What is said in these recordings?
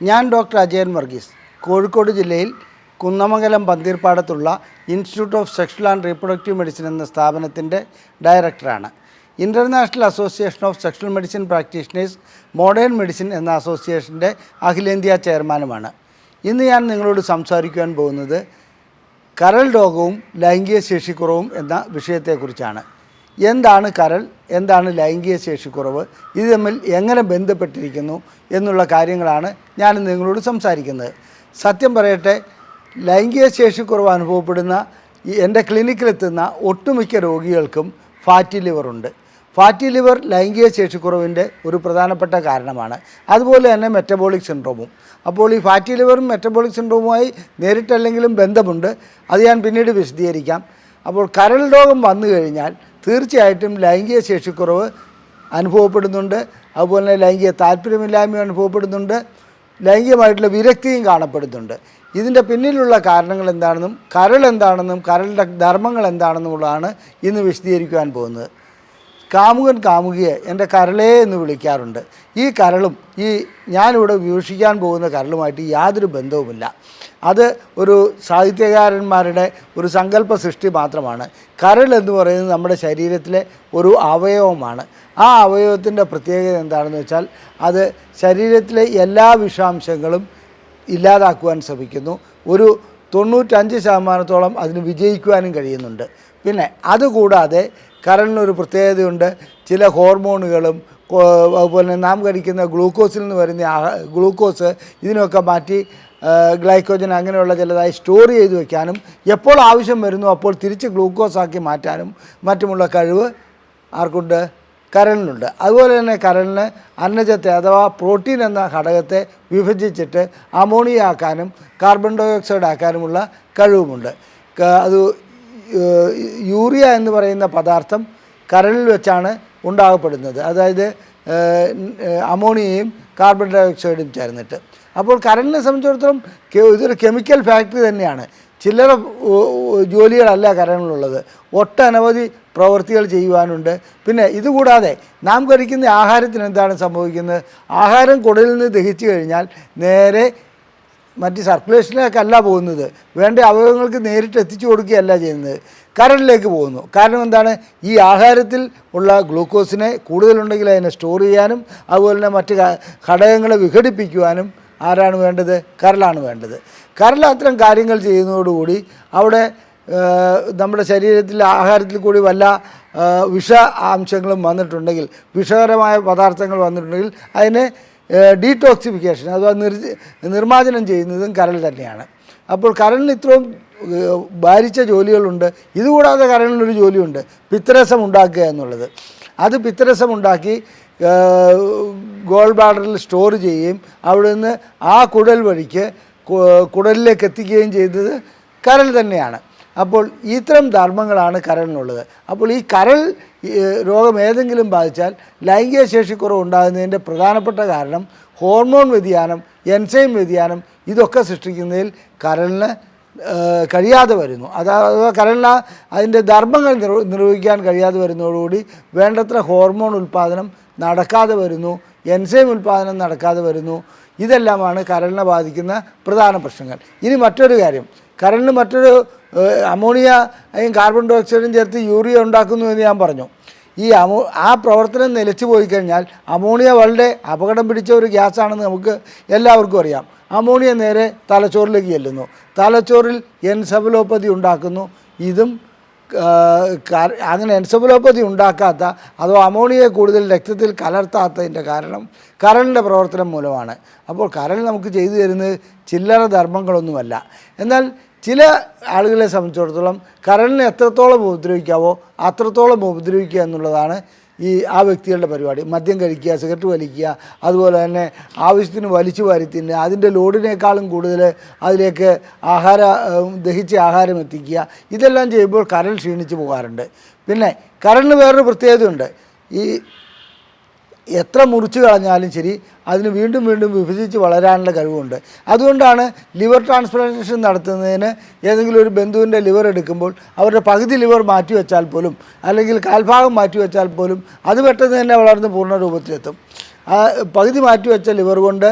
ഞാൻ ഡോക്ടർ അജയൻ വർഗീസ്, കോഴിക്കോട് ജില്ലയിൽ കുന്നമംഗലം പന്തീർപ്പാടത്തുള്ള institute of sexual and reproductive medicine എന്ന സ്ഥാപനത്തിൻ്റെ ഡയറക്ടറാണ്. International association of sexual medicine practitioners modern medicine എന്ന അസോസിയേഷൻ്റെ അഖിലേന്ത്യാ ചെയർമാനുമാണ്. ഇന്ന് ഞാൻ നിങ്ങളോട് സംസാരിക്കുവാൻ പോകുന്നത് കരൾ രോഗവും ലൈംഗിക ശേഷിക്കുറവും എന്ന വിഷയത്തെക്കുറിച്ചാണ്. എന്താണ് കരൾ, എന്താണ് ലൈംഗിക ശേഷിക്കുറവ്, ഇത് തമ്മിൽ എങ്ങനെ ബന്ധപ്പെട്ടിരിക്കുന്നു എന്നുള്ള കാര്യങ്ങളാണ് ഞാൻ നിങ്ങളോട് സംസാരിക്കുന്നത്. സത്യം പറയട്ടെ, ലൈംഗിക ശേഷിക്കുറവ് അനുഭവപ്പെടുന്ന എൻ്റെ ക്ലിനിക്കിലെത്തുന്ന ഒട്ടുമിക്ക രോഗികൾക്കും ഫാറ്റി ലിവറുണ്ട്. ഫാറ്റി ലിവർ ലൈംഗിക ശേഷിക്കുറവിൻ്റെ ഒരു പ്രധാനപ്പെട്ട കാരണമാണ്. അതുപോലെ തന്നെ മെറ്റബോളിക് സിൻഡ്രോമും. അപ്പോൾ ഈ ഫാറ്റി ലിവറും മെറ്റബോളിക് സിൻഡ്രോമുമായി നേരിട്ടല്ലെങ്കിലും ബന്ധമുണ്ട്. അത് ഞാൻ പിന്നീട് വിശദീകരിക്കാം. അപ്പോൾ കരൾ രോഗം വന്നു കഴിഞ്ഞാൽ തീർച്ചയായിട്ടും ലൈംഗിക ശേഷിക്കുറവ് അനുഭവപ്പെടുന്നുണ്ട്. അതുപോലെ തന്നെ ലൈംഗിക താല്പര്യമില്ലായ്മ അനുഭവപ്പെടുന്നുണ്ട്. ലൈംഗികമായിട്ടുള്ള വിരക്തിയും കാണപ്പെടുന്നുണ്ട്. ഇതിൻ്റെ പിന്നിലുള്ള കാരണങ്ങൾ എന്താണെന്നും കരൾ എന്താണെന്നും കരളിൻ്റെ ധർമ്മങ്ങൾ എന്താണെന്നുമുള്ളതാണ് ഇന്ന് വിശദീകരിക്കുവാൻ പോകുന്നത്. കാമുകൻ കാമുകിയെ എൻ്റെ കരളേ എന്ന് വിളിക്കാറുണ്ട്. ഈ കരളും ഈ ഞാനിവിടെ വിവക്ഷിക്കാൻ പോകുന്ന കരളുമായിട്ട് യാതൊരു ബന്ധവുമില്ല. അത് ഒരു സാഹിത്യകാരന്മാരുടെ ഒരു സങ്കല്പ സൃഷ്ടി മാത്രമാണ്. കരൾ എന്ന് പറയുന്നത് നമ്മുടെ ശരീരത്തിലെ ഒരു അവയവമാണ്. ആ അവയവത്തിൻ്റെ പ്രത്യേകത എന്താണെന്ന് വെച്ചാൽ അത് ശരീരത്തിലെ എല്ലാ വിഷാംശങ്ങളും ഇല്ലാതാക്കുവാൻ ശ്രമിക്കുന്നു. ഒരു 95% അതിന് വിജയിക്കുവാനും കഴിയുന്നുണ്ട്. പിന്നെ അതുകൂടാതെ കരളിനൊരു പ്രത്യേകതയുണ്ട്. ചില ഹോർമോണുകളും അതുപോലെ നാം കഴിക്കുന്ന ഗ്ലൂക്കോസിൽ നിന്ന് വരുന്ന ഗ്ലൂക്കോസ് ഇതിനൊക്കെ മാറ്റി ഗ്ലൈക്കോജൻ അങ്ങനെയുള്ള ചിലതായി സ്റ്റോർ ചെയ്ത് വയ്ക്കാനും എപ്പോൾ ആവശ്യം വരുന്നു അപ്പോൾ തിരിച്ച് ഗ്ലൂക്കോസാക്കി മാറ്റാനും മറ്റുമുള്ള കഴിവ് ആർക്കുണ്ട്? കരളിനുണ്ട്. അതുപോലെ തന്നെ കരളിന് അന്നജത്തെ അഥവാ പ്രോട്ടീൻ എന്ന ഘടകത്തെ വിഭജിച്ചിട്ട് അമോണിയ ആക്കാനും കാർബൺ ഡൈ ഓക്സൈഡ് ആക്കാനുമുള്ള കഴിവുമുണ്ട്. അത് യൂറിയ എന്ന് പറയുന്ന പദാർത്ഥം കരളിൽ വെച്ചാണ് ഉണ്ടാകപ്പെടുന്നത്. അതായത് അമോണിയയും കാർബൺ ഡൈ ഓക്സൈഡും ചേർന്നിട്ട്. അപ്പോൾ കരളിനെ സംബന്ധിച്ചിടത്തോളം ഇതൊരു കെമിക്കൽ ഫാക്ടറി തന്നെയാണ്. ചില്ലറ ജോലികളല്ല കരളിലുള്ളത്. ഒട്ടനവധി പ്രവൃത്തികൾ ചെയ്യുവാനുണ്ട്. പിന്നെ ഇതുകൂടാതെ നാം കഴിക്കുന്ന ആഹാരത്തിന് എന്താണ് സംഭവിക്കുന്നത്? ആഹാരം കുടലിൽ നിന്ന് ദഹിച്ചു കഴിഞ്ഞാൽ നേരെ മറ്റ് സർക്കുലേഷനിലേക്കല്ല പോകുന്നത്, വേണ്ട അവയവങ്ങൾക്ക് നേരിട്ട് എത്തിച്ചു കൊടുക്കുകയല്ല ചെയ്യുന്നത്, കരളിലേക്ക് പോകുന്നു. കാരണം എന്താണ്? ഈ ആഹാരത്തിൽ ഉള്ള ഗ്ലൂക്കോസിനെ കൂടുതലുണ്ടെങ്കിൽ അതിനെ സ്റ്റോർ ചെയ്യാനും അതുപോലെ തന്നെ മറ്റ് ഘടകങ്ങളെ വിഘടിപ്പിക്കുവാനും ആരാണ് വേണ്ടത്? കരളാണ് വേണ്ടത്. കരൾ അത്തരം കാര്യങ്ങൾ ചെയ്യുന്നതോടുകൂടി അവിടെ നമ്മുടെ ശരീരത്തിൽ ആഹാരത്തിൽ കൂടി വല്ല വിഷ അംശങ്ങളും വന്നിട്ടുണ്ടെങ്കിൽ, വിഷകരമായ പദാർത്ഥങ്ങൾ വന്നിട്ടുണ്ടെങ്കിൽ അതിനെ ഡീടോക്സിഫിക്കേഷൻ അഥവാ നിർമ്മാർജ്ജനം ചെയ്യുന്നതും കരൾ തന്നെയാണ്. അപ്പോൾ കരളിന് ഇത്രയും ഭാരിച്ച ജോലികളുണ്ട്. ഇതുകൂടാതെ കരളിനൊരു ജോലിയുണ്ട്, പിത്തരസം ഉണ്ടാക്കുക എന്നുള്ളത്. അത് പിത്തരസം ഉണ്ടാക്കി ഗോൾ ബ്ലാഡറിൽ സ്റ്റോർ ചെയ്യുകയും അവിടെ നിന്ന് ആ കുടൽ വഴിക്ക് കുടലിലേക്ക് എത്തിക്കുകയും ചെയ്തത് കരൾ തന്നെയാണ്. അപ്പോൾ ഇത്തരം ധർമ്മങ്ങളാണ് കരളിനുള്ളത്. അപ്പോൾ ഈ കരൾ രോഗം ഏതെങ്കിലും ബാധിച്ചാൽ ലൈംഗിക ശേഷിക്കുറവ് ഉണ്ടാകുന്നതിൻ്റെ പ്രധാനപ്പെട്ട കാരണം ഹോർമോൺ വ്യതിയാനം, എൻസൈം വ്യതിയാനം ഇതൊക്കെ സൃഷ്ടിക്കുന്നതിൽ കരളിന് കഴിയാതെ വരുന്നു. അഥവാ കരളിന് അതിൻ്റെ ധർമ്മങ്ങൾ നിർവഹിക്കാൻ കഴിയാതെ വരുന്നതോടുകൂടി വേണ്ടത്ര ഹോർമോൺ ഉൽപ്പാദനം നടക്കാതെ വരുന്നു, എൻസൈം ഉൽപ്പാദനം നടക്കാതെ വരുന്നു. ഇതെല്ലാമാണ് കരളിനെ ബാധിക്കുന്ന പ്രധാന പ്രശ്നങ്ങൾ. ഇനി മറ്റൊരു കാര്യം, കരളിന് മറ്റൊരു അമോണിയയും കാർബൺ ഡൈ ഓക്സൈഡും ചേർത്ത് യൂറിയ ഉണ്ടാക്കുന്നു എന്ന് ഞാൻ പറഞ്ഞു. ഈ ആ പ്രവർത്തനം നിലച്ചു പോയി കഴിഞ്ഞാൽ അമോണിയ വളരെ അപകടം പിടിച്ച ഒരു ഗ്യാസാണെന്ന് നമുക്ക് എല്ലാവർക്കും അറിയാം. അമോണിയ നേരെ തലച്ചോറിലേക്ക് ചെല്ലുന്നു, തലച്ചോറിൽ എൻസെഫലോപ്പതി ഉണ്ടാക്കുന്നു. ഇതും അങ്ങനെ എൻസെഫലോപ്പതി ഉണ്ടാക്കാത്ത അഥവാ അമോണിയ കൂടുതൽ രക്തത്തിൽ കലർത്താത്തതിൻ്റെ കാരണം കരളിൻ്റെ പ്രവർത്തനം മൂലമാണ്. അപ്പോൾ കരൾ നമുക്ക് ചെയ്തു തരുന്നത് ചില്ലറ ധർമ്മങ്ങളൊന്നുമല്ല. എന്നാൽ ചില ആളുകളെ സംബന്ധിച്ചിടത്തോളം കരളിനെ എത്രത്തോളം ഉപദ്രവിക്കാവോ അത്രത്തോളം ഉപദ്രവിക്കുക എന്നുള്ളതാണ് ആ വ്യക്തികളുടെ പരിപാടി. മദ്യം കഴിക്കുക, സിഗരറ്റ് വലിക്കുക, അതുപോലെ തന്നെ ആവശ്യത്തിന് വലിച്ചു വാരി തിന്നുക, അതിൻ്റെ ലോഡിനേക്കാളും കൂടുതൽ അതിലേക്ക് ദഹിച്ച ആഹാരം എത്തിക്കുക, ഇതെല്ലാം ചെയ്യുമ്പോൾ കരൾ ക്ഷീണിച്ച് പോകാറുണ്ട്. പിന്നെ കരളിന് വേറൊരു പ്രത്യേകതയുണ്ട്. ഈ എത്ര മുറിച്ച് കളഞ്ഞാലും ശരി അതിന് വീണ്ടും വീണ്ടും വിഭജിച്ച് വളരാനുള്ള കഴിവുണ്ട്. അതുകൊണ്ടാണ് ലിവർ ട്രാൻസ്പ്ലാന്റേഷൻ നടത്തുന്നതിന് ഏതെങ്കിലും ഒരു ബന്ധുവിൻ്റെ ലിവർ എടുക്കുമ്പോൾ അവരുടെ പകുതി ലിവർ മാറ്റിവെച്ചാൽ പോലും അല്ലെങ്കിൽ കാൽഭാഗം മാറ്റിവെച്ചാൽ പോലും അത് പെട്ടെന്ന് തന്നെ വളർന്ന് പൂർണ്ണ രൂപത്തിലെത്തും. പകുതി മാറ്റിവെച്ച ലിവർ കൊണ്ട്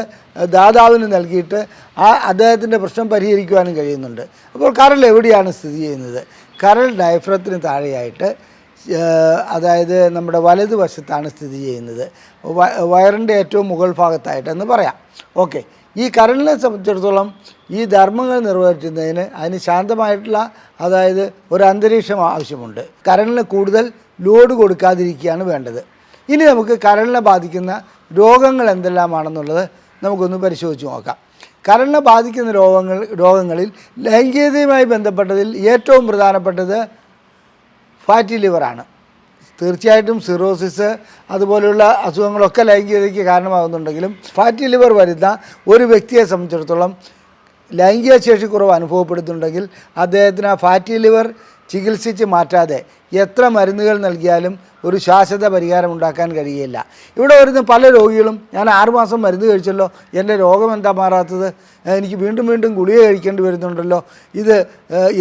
ദാതാവിന് നൽകിയിട്ട് അദ്ദേഹത്തിൻ്റെ പ്രശ്നം പരിഹരിക്കുവാനും കഴിയുന്നുണ്ട്. അപ്പോൾ കരൾ എവിടെയാണ് സ്ഥിതി ചെയ്യുന്നത്? കരൾ ഡയഫ്രത്തിന് താഴെയായിട്ട്, അതായത് നമ്മുടെ വലതുവശത്താണ് സ്ഥിതി ചെയ്യുന്നത്, വയറിൻ്റെ ഏറ്റവും മുകൾ ഭാഗത്തായിട്ടെന്ന് പറയാം. ഓക്കെ, ഈ കരളിനെ സംബന്ധിച്ചിടത്തോളം ഈ ധർമ്മങ്ങൾ നിർവഹിക്കുന്നതിന് അതിന് ശാന്തമായിട്ടുള്ള, അതായത് ഒരു അന്തരീക്ഷം ആവശ്യമുണ്ട്. കരളിന് കൂടുതൽ ലോഡ് കൊടുക്കാതിരിക്കുകയാണ് വേണ്ടത്. ഇനി നമുക്ക് കരളിനെ ബാധിക്കുന്ന രോഗങ്ങൾ എന്തെല്ലാമാണെന്നുള്ളത് നമുക്കൊന്ന് പരിശോധിച്ച് നോക്കാം. കരളിനെ ബാധിക്കുന്ന രോഗങ്ങളിൽ ലൈംഗികതയുമായി ബന്ധപ്പെട്ടതിൽ ഏറ്റവും പ്രധാനപ്പെട്ടത് ഫാറ്റി ലിവറാണ്. തീർച്ചയായിട്ടും സിറോസിസ് അതുപോലെയുള്ള അസുഖങ്ങളൊക്കെ ലൈംഗികതയ്ക്ക് കാരണമാകുന്നുണ്ടെങ്കിലും ഫാറ്റി ലിവർ വരുന്ന ഒരു വ്യക്തിയെ സംബന്ധിച്ചിടത്തോളം ലൈംഗിക ശേഷിക്കുറവ് അനുഭവപ്പെടുന്നുണ്ടെങ്കിൽ അദ്ദേഹത്തിന് ആ ഫാറ്റി ലിവർ ചികിത്സിച്ച് മാറ്റാതെ എത്ര മരുന്നുകൾ നൽകിയാലും ഒരു ശാശ്വത പരിഹാരം ഉണ്ടാക്കാൻ കഴിയില്ല. ഇവിടെ വരുന്ന പല രോഗികളും ഞാൻ 6 മാസം മരുന്ന് കഴിച്ചല്ലോ, എൻ്റെ രോഗം എന്താ മാറാത്തത്, എനിക്ക് വീണ്ടും വീണ്ടും ഗുളിക കഴിക്കേണ്ടി വരുന്നുണ്ടല്ലോ, ഇത്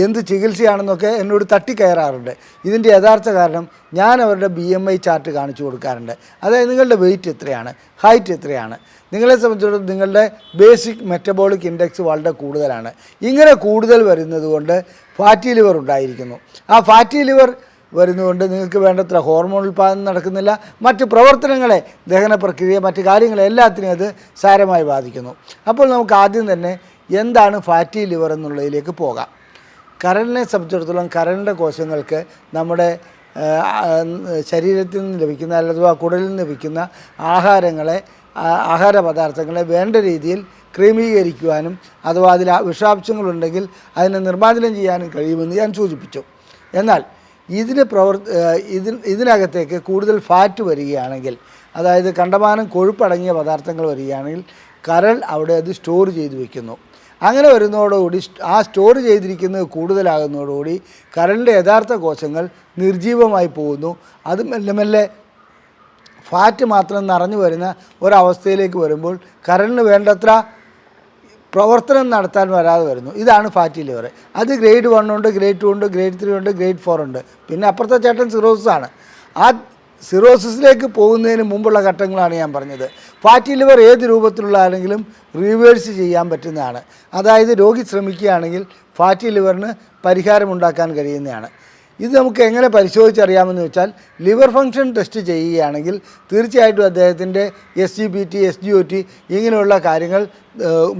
എന്ത് ചികിത്സയാണെന്നൊക്കെ എന്നോട് തട്ടിക്കയറാറുണ്ട്. ഇതിൻ്റെ യഥാർത്ഥ കാരണം ഞാൻ അവരുടെ BMI ചാർട്ട് കാണിച്ചു കൊടുക്കാറുണ്ട്. അതായത് നിങ്ങളുടെ വെയിറ്റ് എത്രയാണ്, ഹൈറ്റ് എത്രയാണ്, നിങ്ങളെ സംബന്ധിച്ചിടത്തോളം നിങ്ങളുടെ ബേസിക് മെറ്റബോളിക് ഇൻഡെക്സ് വളരെ കൂടുതലാണ്. ഇങ്ങനെ കൂടുതൽ വരുന്നത് കൊണ്ട് ഫാറ്റി ലിവർ ഉണ്ടായിരിക്കുന്നു. ആ ഫാറ്റി ലിവർ വരുന്നതുകൊണ്ട് നിങ്ങൾക്ക് വേണ്ടത്ര ഹോർമോൺ ഉൽപ്പാദനം നടക്കുന്നില്ല, മറ്റ് പ്രവർത്തനങ്ങളെ, ദഹന പ്രക്രിയ, മറ്റ് കാര്യങ്ങളെ എല്ലാത്തിനും അത് സാരമായി ബാധിക്കുന്നു. അപ്പോൾ നമുക്ക് ആദ്യം തന്നെ എന്താണ് ഫാറ്റി ലിവർ എന്നുള്ളതിലേക്ക് പോകാം. കരളിനെ സംബന്ധിച്ചിടത്തോളം കരളിൻ്റെ കോശങ്ങൾക്ക് നമ്മുടെ ശരീരത്തിൽ നിന്ന് ലഭിക്കുന്ന, അഥവാ കുടലിൽ നിന്ന് ലഭിക്കുന്ന ആഹാര പദാർത്ഥങ്ങളെ വേണ്ട രീതിയിൽ ക്രമീകരിക്കുവാനും അഥവാ അതിൽ വിഷാംശങ്ങളുണ്ടെങ്കിൽ അതിനെ നിർമ്മാർജ്ജനം ചെയ്യാനും കഴിയുമെന്ന് ഞാൻ സൂചിപ്പിച്ചു. എന്നാൽ ഇതിനകത്തേക്ക് കൂടുതൽ ഫാറ്റ് വരികയാണെങ്കിൽ, അതായത് കണ്ടമാനം കൊഴുപ്പടങ്ങിയ പദാർത്ഥങ്ങൾ വരികയാണെങ്കിൽ കരൾ അവിടെ അത് സ്റ്റോർ ചെയ്ത് വയ്ക്കുന്നു. അങ്ങനെ വരുന്നതോടുകൂടി ആ സ്റ്റോർ ചെയ്തിരിക്കുന്നത് കൂടുതലാകുന്നതോടുകൂടി കരളിൻ്റെ യഥാർത്ഥ കോശങ്ങൾ നിർജീവമായി പോകുന്നു. അത് മെല്ലെ മെല്ലെ ഫാറ്റ് മാത്രം നിറഞ്ഞു വരുന്ന ഒരവസ്ഥയിലേക്ക് വരുമ്പോൾ കരളിന് വേണ്ടത്ര പ്രവർത്തനം നടത്താൻ വരാതെ വരുന്നു. ഇതാണ് ഫാറ്റി ലിവർ. അത് ഗ്രേഡ് 1 ഉണ്ട്, ഗ്രേഡ് 2 ഉണ്ട്, ഗ്രേഡ് 3 ഉണ്ട്, ഗ്രേഡ് 4 ഉണ്ട്. പിന്നെ അപ്പുറത്തെ ചേട്ടൻ സിറോസിസാണ്. ആ സിറോസിസിലേക്ക് പോകുന്നതിന് മുമ്പുള്ള ഘട്ടങ്ങളാണ് ഞാൻ പറഞ്ഞത്. ഫാറ്റി ലിവർ ഏത് രൂപത്തിലുള്ളതാണെങ്കിലും റിവേഴ്സ് ചെയ്യാൻ പറ്റുന്നതാണ്. അതായത് രോഗി ശ്രമിക്കുകയാണെങ്കിൽ ഫാറ്റി ലിവറിന് പരിഹാരമുണ്ടാക്കാൻ കഴിയുന്നതാണ്. ഇത് നമുക്ക് എങ്ങനെ പരിശോധിച്ചറിയാമെന്ന് വെച്ചാൽ, ലിവർ ഫംഗ്ഷൻ ടെസ്റ്റ് ചെയ്യുകയാണെങ്കിൽ തീർച്ചയായിട്ടും അദ്ദേഹത്തിൻ്റെ SGPT, SGOT ഇങ്ങനെയുള്ള കാര്യങ്ങൾ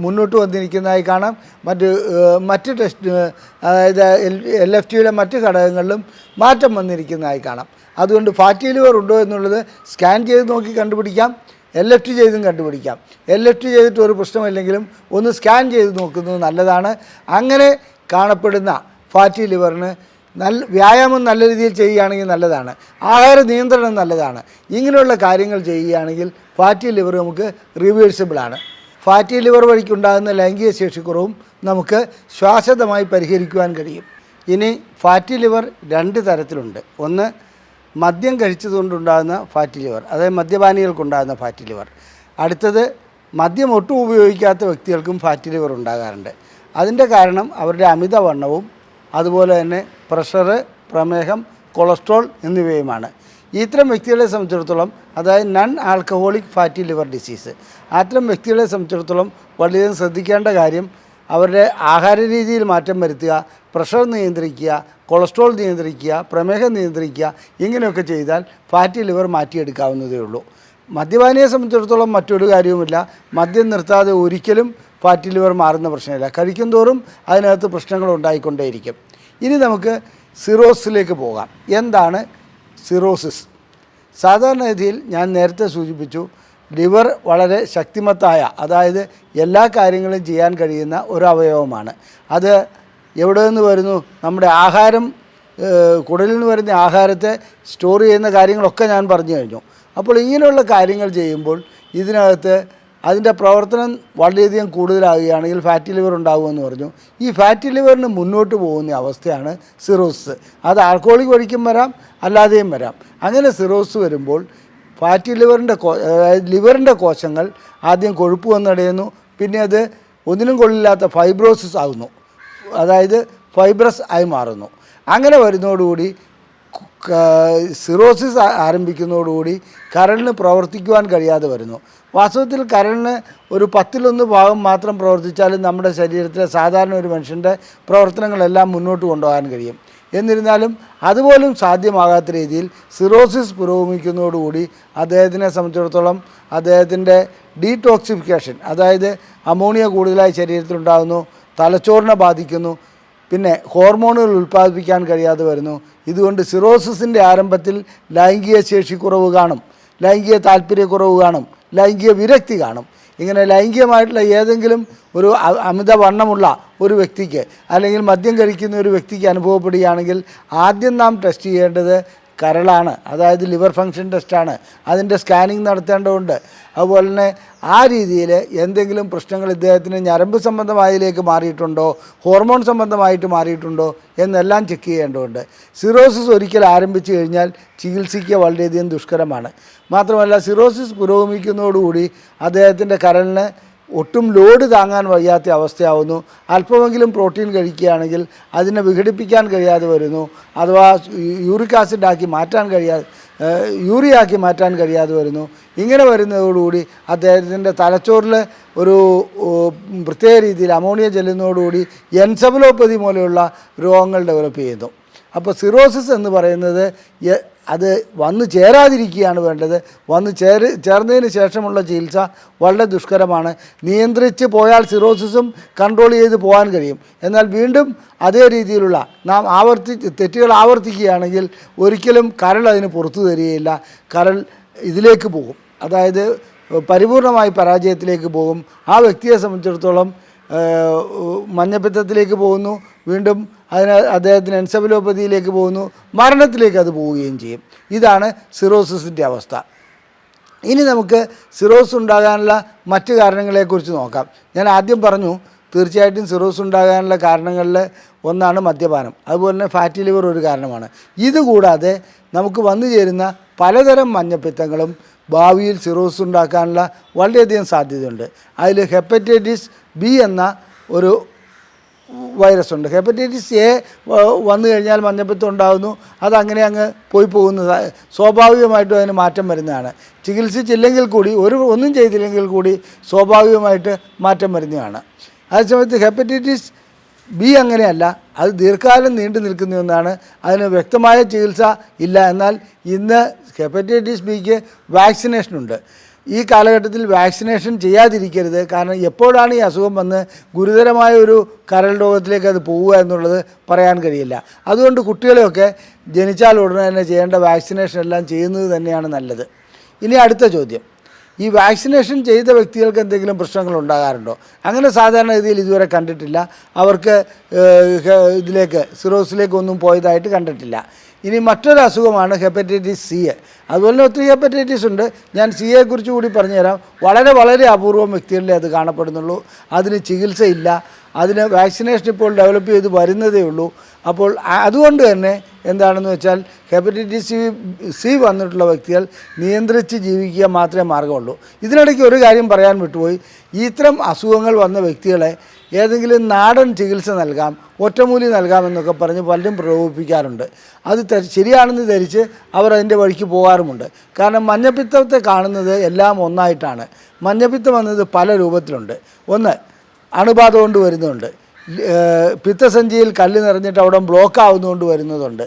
മുന്നോട്ട് വന്നിരിക്കുന്നതായി കാണാം. മറ്റ് ടെസ്റ്റ്, അതായത് LFTയുടെ മറ്റ് ഘടകങ്ങളിലും മാറ്റം വന്നിരിക്കുന്നതായി കാണാം. അതുകൊണ്ട് ഫാറ്റി ലിവർ ഉണ്ടോ എന്നുള്ളത് സ്കാൻ ചെയ്ത് നോക്കി കണ്ടുപിടിക്കാം, LFT ചെയ്തും കണ്ടുപിടിക്കാം. LFT ചെയ്തിട്ട് ഒരു പ്രശ്നമില്ലെങ്കിലും ഒന്ന് സ്കാൻ ചെയ്ത് നോക്കുന്നത് നല്ലതാണ്. അങ്ങനെ കാണപ്പെടുന്ന ഫാറ്റി ലിവറിന് വ്യായാമം നല്ല രീതിയിൽ ചെയ്യുകയാണെങ്കിൽ നല്ലതാണ്, ആഹാര നിയന്ത്രണം നല്ലതാണ്. ഇങ്ങനെയുള്ള കാര്യങ്ങൾ ചെയ്യുകയാണെങ്കിൽ ഫാറ്റി ലിവർ നമുക്ക് റിവേഴ്സിബിളാണ്. ഫാറ്റി ലിവർ വഴിക്കുണ്ടാകുന്ന ലൈംഗിക ശേഷിക്കുറവും നമുക്ക് ശാശ്വതമായി പരിഹരിക്കുവാൻ കഴിയും. ഇനി ഫാറ്റി ലിവർ 2 തരത്തിലുണ്ട്. ഒന്ന് മദ്യം കഴിച്ചതുകൊണ്ടുണ്ടാകുന്ന ഫാറ്റി ലിവർ, അതായത് മദ്യപാനികൾക്കുണ്ടാകുന്ന ഫാറ്റി ലിവർ. അടുത്തത് മദ്യം ഒട്ടും ഉപയോഗിക്കാത്ത വ്യക്തികൾക്കും ഫാറ്റി ലിവർ ഉണ്ടാകാറുണ്ട്. അതിൻ്റെ കാരണം അവരുടെ അമിതവണ്ണവും അതുപോലെ തന്നെ പ്രഷർ, പ്രമേഹം, കൊളസ്ട്രോൾ എന്നിവയുമാണ്. ഇത്തരം വ്യക്തികളെ സംബന്ധിച്ചിടത്തോളം, അതായത് none alcoholic fatty liver disease, അത്തരം വ്യക്തികളെ സംബന്ധിച്ചിടത്തോളം വളരെയധികം ശ്രദ്ധിക്കേണ്ട കാര്യം അവരുടെ ആഹാര രീതിയിൽ മാറ്റം വരുത്തുക, പ്രഷർ നിയന്ത്രിക്കുക, കൊളസ്ട്രോൾ നിയന്ത്രിക്കുക, പ്രമേഹം നിയന്ത്രിക്കുക. ഇങ്ങനെയൊക്കെ ചെയ്താൽ ഫാറ്റി ലിവർ മാറ്റിയെടുക്കാവുന്നതേ ഉള്ളൂ. മദ്യപാനിയെ സംബന്ധിച്ചിടത്തോളം മറ്റൊരു കാര്യവുമില്ല. മദ്യം നിർത്താതെ ഒരിക്കലും ഫാറ്റി ലിവർ മാറുന്ന പ്രശ്നമില്ല. കഴിക്കും തോറും അതിനകത്ത് പ്രശ്നങ്ങൾ ഉണ്ടായിക്കൊണ്ടേയിരിക്കും. ഇനി നമുക്ക് സിറോസിലേക്ക് പോകാം. എന്താണ് സിറോസിസ്? സാധാരണഗതിയിൽ ഞാൻ നേരത്തെ സൂചിപ്പിച്ചു, ലിവർ വളരെ ശക്തിമത്തായ, അതായത് എല്ലാ കാര്യങ്ങളും ചെയ്യാൻ കഴിയുന്ന ഒരു അവയവമാണ്. അത് എവിടെ നിന്ന് വരുന്നു? നമ്മുടെ ആഹാരം, കുടലിൽ നിന്ന് വരുന്ന ആഹാരത്തെ സ്റ്റോർ ചെയ്യുന്ന കാര്യങ്ങളൊക്കെ ഞാൻ പറഞ്ഞു കഴിഞ്ഞു. അപ്പോൾ ഇങ്ങനെയുള്ള കാര്യങ്ങൾ ചെയ്യുമ്പോൾ ഇതിനകത്ത് അതിൻ്റെ പ്രവർത്തനം വളരെയധികം കൂടുതലാകുകയാണെങ്കിൽ ഫാറ്റി ലിവർ ഉണ്ടാകുമെന്ന് പറഞ്ഞു. ഈ ഫാറ്റി ലിവറിന് മുന്നോട്ട് പോകുന്ന അവസ്ഥയാണ് സിറോസിസ്. അത് ആൽക്കഹോളിക് വഴിക്കും വരാം, അല്ലാതെയും വരാം. അങ്ങനെ സിറോസിസ് വരുമ്പോൾ ഫാറ്റി ലിവറിൻ്റെ അതായത് ലിവറിൻ്റെ കോശങ്ങൾ ആദ്യം കൊഴുപ്പ് വന്നടയുന്നു, പിന്നെ അത് ഒന്നിനും കൊള്ളില്ലാത്ത ഫൈബ്രോസിസ് ആകുന്നു, അതായത് ഫൈബ്രസ് ആയി മാറുന്നു. അങ്ങനെ വരുന്നതോടുകൂടി സിറോസിസ് ആരംഭിക്കുന്നതോടുകൂടി കരളിന് പ്രവർത്തിക്കുവാൻ കഴിയാതെ വരുന്നു. വാസ്തവത്തിൽ കരളിന് ഒരു 1/10 ഭാഗം മാത്രം പ്രവർത്തിച്ചാലും നമ്മുടെ ശരീരത്തിലെ സാധാരണ ഒരു മനുഷ്യൻ്റെ പ്രവർത്തനങ്ങളെല്ലാം മുന്നോട്ട് കൊണ്ടുപോകാൻ കഴിയും. എന്നിരുന്നാലും അതുപോലും സാധ്യമാകാത്ത രീതിയിൽ സിറോസിസ് പുരോഗമിക്കുന്നതോടുകൂടി അദ്ദേഹത്തിനെ സംബന്ധിച്ചിടത്തോളം അദ്ദേഹത്തിൻ്റെ ഡീടോക്സിഫിക്കേഷൻ, അതായത് അമോണിയ കൂടുതലായി ശരീരത്തിലുണ്ടാകുന്നു, തലച്ചോറിനെ ബാധിക്കുന്നു, പിന്നെ ഹോർമോണുകൾ ഉൽപ്പാദിപ്പിക്കാൻ കഴിയാതെ വരുന്നു. ഇതുകൊണ്ട് സിറോസിസിൻ്റെ ആരംഭത്തിൽ ലൈംഗിക ശേഷിക്കുറവ് കാണും, ലൈംഗിക താല്പര്യക്കുറവ് കാണും, ലൈംഗിക വിരക്തി കാണും. ഇങ്ങനെ ലൈംഗികമായിട്ടുള്ള ഏതെങ്കിലും ഒരു അമിതവണ്ണമുള്ള ഒരു വ്യക്തിക്ക് അല്ലെങ്കിൽ മദ്യം കഴിക്കുന്ന ഒരു വ്യക്തിക്ക് അനുഭവപ്പെടുകയാണെങ്കിൽ ആദ്യം നാം ടെസ്റ്റ് ചെയ്യേണ്ടത് കരളാണ്, അതായത് ലിവർ ഫങ്ഷൻ ടെസ്റ്റാണ്. അതിൻ്റെ സ്കാനിങ് നടത്തേണ്ടതുണ്ട്. അതുപോലെ തന്നെ ആ രീതിയിൽ എന്തെങ്കിലും പ്രശ്നങ്ങൾ ഇദ്ദേഹത്തിന് ഞരമ്പ് സംബന്ധമായതിലേക്ക് മാറിയിട്ടുണ്ടോ, ഹോർമോൺ സംബന്ധമായിട്ട് മാറിയിട്ടുണ്ടോ എന്നെല്ലാം ചെക്ക് ചെയ്യേണ്ടതുണ്ട്. സിറോസിസ് ഒരിക്കൽ ആരംഭിച്ചു കഴിഞ്ഞാൽ ചികിത്സിക്കുക വളരെയധികം ദുഷ്കരമാണ്. മാത്രമല്ല സിറോസിസ് പുരോഗമിക്കുന്നതോടുകൂടി അദ്ദേഹത്തിൻ്റെ കരളിന് ഒട്ടും ലോഡ് താങ്ങാൻ വയ്യാത്ത അവസ്ഥയാവുന്നു. അല്പമെങ്കിലും പ്രോട്ടീൻ കഴിക്കുകയാണെങ്കിൽ അതിനെ വിഘടിപ്പിക്കാൻ കഴിയാതെ വരുന്നു, അഥവാ യൂറിക് ആസിഡാക്കി മാറ്റാൻ കഴിയാതെ യൂറിയാക്കി മാറ്റാൻ കഴിയാതെ വരുന്നു. ഇങ്ങനെ വരുന്നതോടുകൂടി അദ്ദേഹത്തിൻ്റെ തലച്ചോറിൽ ഒരു പ്രത്യേക രീതിയിൽ അമോണിയ ചെല്ലുന്നതോടുകൂടി എൻസെഫലോപ്പതി പോലെയുള്ള രോഗങ്ങൾ ഡെവലപ്പ് ചെയ്യുന്നു. അപ്പോൾ സിറോസിസ് എന്ന് പറയുന്നത് അത് വന്നു ചേരാതിരിക്കുകയാണ് വേണ്ടത്. വന്നു ചേർന്നതിന് ശേഷമുള്ള ചികിത്സ വളരെ ദുഷ്കരമാണ്. നിയന്ത്രിച്ച് പോയാൽ സിറോസിസും കൺട്രോൾ ചെയ്ത് പോകാൻ കഴിയും. എന്നാൽ വീണ്ടും അതേ രീതിയിലുള്ള നാം തെറ്റുകൾ ആവർത്തിക്കുകയാണെങ്കിൽ ഒരിക്കലും കരൾ അതിന് പുറത്തു തരികയില്ല. കരൾ ഇതിലേക്ക് പോകും, അതായത് പരിപൂർണമായി പരാജയത്തിലേക്ക് പോകും. ആ വ്യക്തിയെ സംബന്ധിച്ചിടത്തോളം മഞ്ഞപ്പിത്തത്തിലേക്ക് പോകുന്നു, വീണ്ടും അദ്ദേഹത്തിന് എൻസെഫലോപ്പതിയിലേക്ക് പോകുന്നു, മരണത്തിലേക്ക് അത് പോവുകയും ചെയ്യും. ഇതാണ് സിറോസിസിൻ്റെ അവസ്ഥ. ഇനി നമുക്ക് സിറോസിസ് ഉണ്ടാകാനുള്ള മറ്റ് കാരണങ്ങളെക്കുറിച്ച് നോക്കാം. ഞാൻ ആദ്യം പറഞ്ഞു, തീർച്ചയായിട്ടും സിറോസിസ് ഉണ്ടാകാനുള്ള കാരണങ്ങളിൽ ഒന്നാണ് മദ്യപാനം. അതുപോലെ തന്നെ ഫാറ്റി ലിവർ ഒരു കാരണമാണ്. ഇതുകൂടാതെ നമുക്ക് വന്നു ചേരുന്ന പലതരം മഞ്ഞപ്പിത്തങ്ങളും ഭാവിയിൽ സിറോസിസ് ഉണ്ടാക്കാനുള്ള വളരെയധികം സാധ്യതയുണ്ട്. അതിൽ ഹെപ്പറ്റൈറ്റിസ് ബി എന്ന ഒരു വൈറസ് ഉണ്ട്. ഹെപ്പറ്റൈറ്റിസ് എ വന്നു കഴിഞ്ഞാൽ മഞ്ഞപ്പിത്തം ഉണ്ടാകുന്നു, അതങ്ങനെ അങ്ങ് പോയി പോകുന്നു. സ്വാഭാവികമായിട്ടും അതിന് മാറ്റം വരുന്നതാണ്. ചികിത്സിച്ചില്ലെങ്കിൽ കൂടി ഒന്നും ചെയ്തില്ലെങ്കിൽ കൂടി സ്വാഭാവികമായിട്ട് മാറ്റം വരുന്നതാണ്. അതേസമയത്ത് ഹെപ്പറ്റൈറ്റിസ് ബി അങ്ങനെയല്ല, അത് ദീർഘകാലം നീണ്ടു നിൽക്കുന്ന ഒന്നാണ്. അതിന് വ്യക്തമായ ചികിത്സ ഇല്ല. എന്നാൽ ഇന്ന് ഹെപ്പറ്റൈറ്റിസ് ബിക്ക് വാക്സിനേഷനുണ്ട്. ഈ കാലഘട്ടത്തിൽ വാക്സിനേഷൻ ചെയ്യാതിരിക്കരുത്. കാരണം എപ്പോഴാണ് ഈ അസുഖം വന്ന് ഗുരുതരമായ ഒരു കരൾ രോഗത്തിലേക്ക് അത് പോവുക എന്നുള്ളത് പറയാൻ കഴിയില്ല. അതുകൊണ്ട് കുട്ടികളെയൊക്കെ ജനിച്ചാൽ ഉടനെ തന്നെ ചെയ്യേണ്ട വാക്സിനേഷൻ എല്ലാം ചെയ്യുന്നത് തന്നെയാണ് നല്ലത്. ഇനി അടുത്ത ചോദ്യം, ഈ വാക്സിനേഷൻ ചെയ്ത വ്യക്തികൾക്ക് എന്തെങ്കിലും പ്രശ്നങ്ങൾ ഉണ്ടാകാറുണ്ടോ? അങ്ങനെ സാധാരണ രീതിയിൽ ഇതുവരെ കണ്ടിട്ടില്ല. അവർക്ക് സിറോസിലേക്കൊന്നും പോയതായിട്ട് കണ്ടിട്ടില്ല. ഇനി മറ്റൊരു അസുഖമാണ് ഹെപ്പറ്റൈറ്റിസ് സി. അതുപോലെ തന്നെ ഒത്തിരി ഹെപ്പറ്റൈറ്റിസ് ഉണ്ട്. ഞാൻ സിയെ കുറിച്ച് കൂടി പറഞ്ഞുതരാം. വളരെ വളരെ അപൂർവം വ്യക്തികളിലേ അത് കാണപ്പെടുന്നുള്ളൂ. അതിന് ചികിത്സയില്ല. അതിന് വാക്സിനേഷൻ ഇപ്പോൾ ഡെവലപ്പ് ചെയ്ത് വരുന്നതേ ഉള്ളൂ. അപ്പോൾ അതുകൊണ്ട് തന്നെ എന്താണെന്ന് വെച്ചാൽ ഹെപ്പറ്റൈറ്റിസ് സി വന്നിട്ടുള്ള വ്യക്തികൾ നിയന്ത്രിച്ച് ജീവിക്കുക മാത്രമേ മാർഗമുള്ളൂ. ഇതിനിടയ്ക്ക് ഒരു കാര്യം പറയാൻ വിട്ടുപോയി. ഇത്തരം അസുഖങ്ങൾ വന്ന വ്യക്തികളെ ഏതെങ്കിലും നാടൻ ചികിത്സ നൽകാം, ഒറ്റമൂലി നൽകാമെന്നൊക്കെ പറഞ്ഞ് പലരും പ്രലോഭിപ്പിക്കാറുണ്ട്. അത് ശരിയാണെന്ന് ധരിച്ച് അവർ അതിൻ്റെ വഴിക്ക് പോകാറുമുണ്ട്. കാരണം മഞ്ഞപ്പിത്തത്തെ കാണുന്നത് എല്ലാം ഒന്നായിട്ടാണ്. മഞ്ഞപ്പിത്തം വന്നത് പല രൂപത്തിലുണ്ട്. ഒന്ന്, അണുബാധ കൊണ്ട് വരുന്നുണ്ട്. പിത്തസഞ്ചിയിൽ കല്ല് നിറഞ്ഞിട്ട് അവിടെ ബ്ലോക്ക് ആവുന്നതുകൊണ്ട് വരുന്നതുണ്ട്.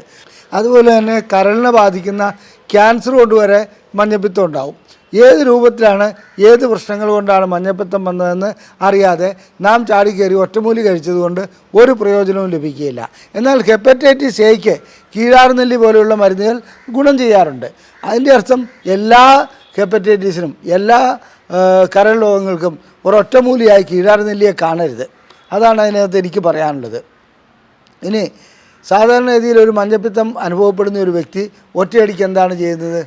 അതുപോലെ തന്നെ കരളിനെ ബാധിക്കുന്ന ക്യാൻസർ കൊണ്ട് വരെ മഞ്ഞപ്പിത്തം ഉണ്ടാവും. ഏത് രൂപത്തിലാണ് ഏത് പ്രശ്നങ്ങൾ കൊണ്ടാണ് മഞ്ഞപ്പിത്തം വന്നതെന്ന് അറിയാതെ നാം ചാടിക്കയറി ഒറ്റമൂലി കഴിച്ചതുകൊണ്ട് ഒരു പ്രയോജനവും ലഭിക്കുകയില്ല. എന്നാൽ ഹെപ്പറ്റൈറ്റിസ് എയ്ക്ക് കീഴാർനെല്ലി പോലെയുള്ള മരുന്നുകൾ ഗുണം ചെയ്യാറുണ്ട്. അതിൻ്റെ അർത്ഥം എല്ലാ ഹെപ്പറ്റൈറ്റിസിനും എല്ലാ കരൾ രോഗങ്ങൾക്കും ഒരൊറ്റമൂലിയായി കീഴാർനെല്ലിയെ കാണരുത്. അതാണ് അതിനകത്ത് എനിക്ക് പറയാനുള്ളത്. ഇനി സാധാരണ രീതിയിൽ ഒരു മഞ്ഞപ്പിത്തം അനുഭവപ്പെടുന്ന ഒരു വ്യക്തി ഒറ്റയടിക്ക് എന്താണ് ചെയ്യുന്നത്?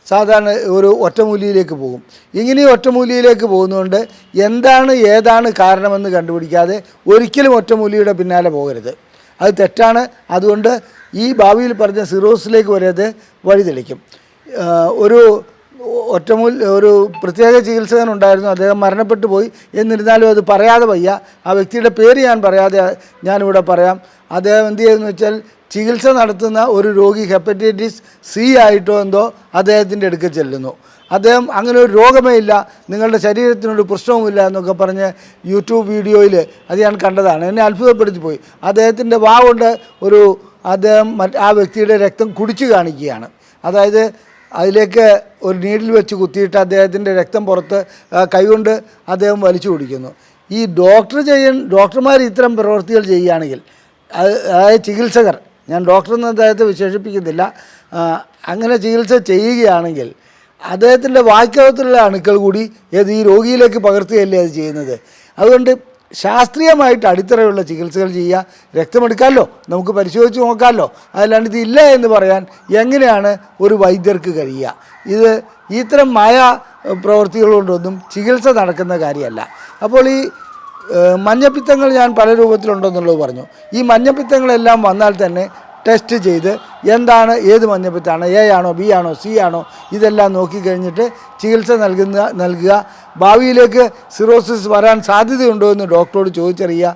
സാധാരണ ഒരു ഒറ്റമൂലിയിലേക്ക് പോകും. ഇങ്ങനെ ഒറ്റമൂലിയിലേക്ക് പോകുന്നതുകൊണ്ട് ഏതാണ് കാരണമെന്ന് കണ്ടുപിടിക്കാതെ ഒരിക്കലും ഒറ്റമൂലിയുടെ പിന്നാലെ പോകരുത്. അത് തെറ്റാണ്. അതുകൊണ്ട് ഈ ഭാവിയിൽ പറഞ്ഞ സിറോസിലേക്ക് വരെ അത് വഴിതെളിക്കും. ഒരു ഒരു പ്രത്യേക ചികിത്സകനുണ്ടായിരുന്നു, അദ്ദേഹം മരണപ്പെട്ടു പോയി. എന്നിരുന്നാലും അത് പറയാതെ വയ്യ. ആ വ്യക്തിയുടെ പേര് ഞാൻ പറയാതെ ഞാനിവിടെ പറയാം. അദ്ദേഹം എന്ത് ചെയ്തെന്ന് വെച്ചാൽ, ചികിത്സ നടത്തുന്ന ഒരു രോഗി ഹെപ്പറ്റൈറ്റിസ് സി ആയിട്ടോ എന്തോ അദ്ദേഹത്തിൻ്റെ അടുക്കൽ ചെല്ലുന്നു. അദ്ദേഹം അങ്ങനെ ഒരു രോഗമേ ഇല്ല, നിങ്ങളുടെ ശരീരത്തിനൊരു പ്രശ്നവുമില്ല എന്നൊക്കെ പറഞ്ഞ് യൂട്യൂബ് വീഡിയോയിൽ അത് ഞാൻ കണ്ടതാണ്. എന്നെ അത്ഭുതപ്പെടുത്തി പോയി. അദ്ദേഹത്തിൻ്റെ കൊണ്ട് അദ്ദേഹം ആ വ്യക്തിയുടെ രക്തം കുടിച്ചു കാണിക്കുകയാണ്. അതായത് അതിലേക്ക് ഒരു നീഡിൽ വെച്ച് കുത്തിയിട്ട് അദ്ദേഹത്തിൻ്റെ രക്തം പുറത്ത് കൈകൊണ്ട് അദ്ദേഹം വലിച്ചു കുടിക്കുന്നു. ഈ ഡോക്ടർമാർ ഇത്തരം പ്രവൃത്തികൾ ചെയ്യുകയാണെങ്കിൽ, അതായത് ചികിത്സകർ, ഞാൻ ഡോക്ടറെന്ന് അദ്ദേഹത്തെ വിശേഷിപ്പിക്കുന്നില്ല, അങ്ങനെ ചികിത്സ ചെയ്യുകയാണെങ്കിൽ അദ്ദേഹത്തിൻ്റെ വായ്ക്കകത്തുള്ള അണുക്കൾ കൂടി ഈ രോഗിയിലേക്ക് പകർത്തുകയല്ലേ അത് ചെയ്യുന്നത്. അതുകൊണ്ട് ശാസ്ത്രീയമായിട്ട് അടിത്തറയുള്ള ചികിത്സകൾ ചെയ്യുക. രക്തമെടുക്കാമല്ലോ, നമുക്ക് പരിശോധിച്ച് നോക്കാമല്ലോ. അതല്ലാണ്ട് ഇതില്ല എന്ന് പറയാൻ എങ്ങനെയാണ് ഒരു വൈദ്യർക്ക് കഴിയുക? ഇത്തരം പ്രവൃത്തികൾ കൊണ്ടൊന്നും ചികിത്സ നടക്കുന്ന കാര്യമല്ല. അപ്പോൾ ഈ മഞ്ഞപ്പിത്തങ്ങൾ ഞാൻ പല രൂപത്തിലുണ്ടെന്നുള്ളത് പറഞ്ഞു. ഈ മഞ്ഞപ്പിത്തങ്ങളെല്ലാം വന്നാൽ തന്നെ ടെസ്റ്റ് ചെയ്ത് ഏത് മഞ്ഞപ്പിത്തമാണ്, എ ആണോ ബി ആണോ സി ആണോ, ഇതെല്ലാം നോക്കിക്കഴിഞ്ഞിട്ട് ചികിത്സ നൽകുക. ഭാവിയിലേക്ക് സിറോസിസ് വരാൻ സാധ്യതയുണ്ടോ എന്ന് ഡോക്ടറോട് ചോദിച്ചറിയുക.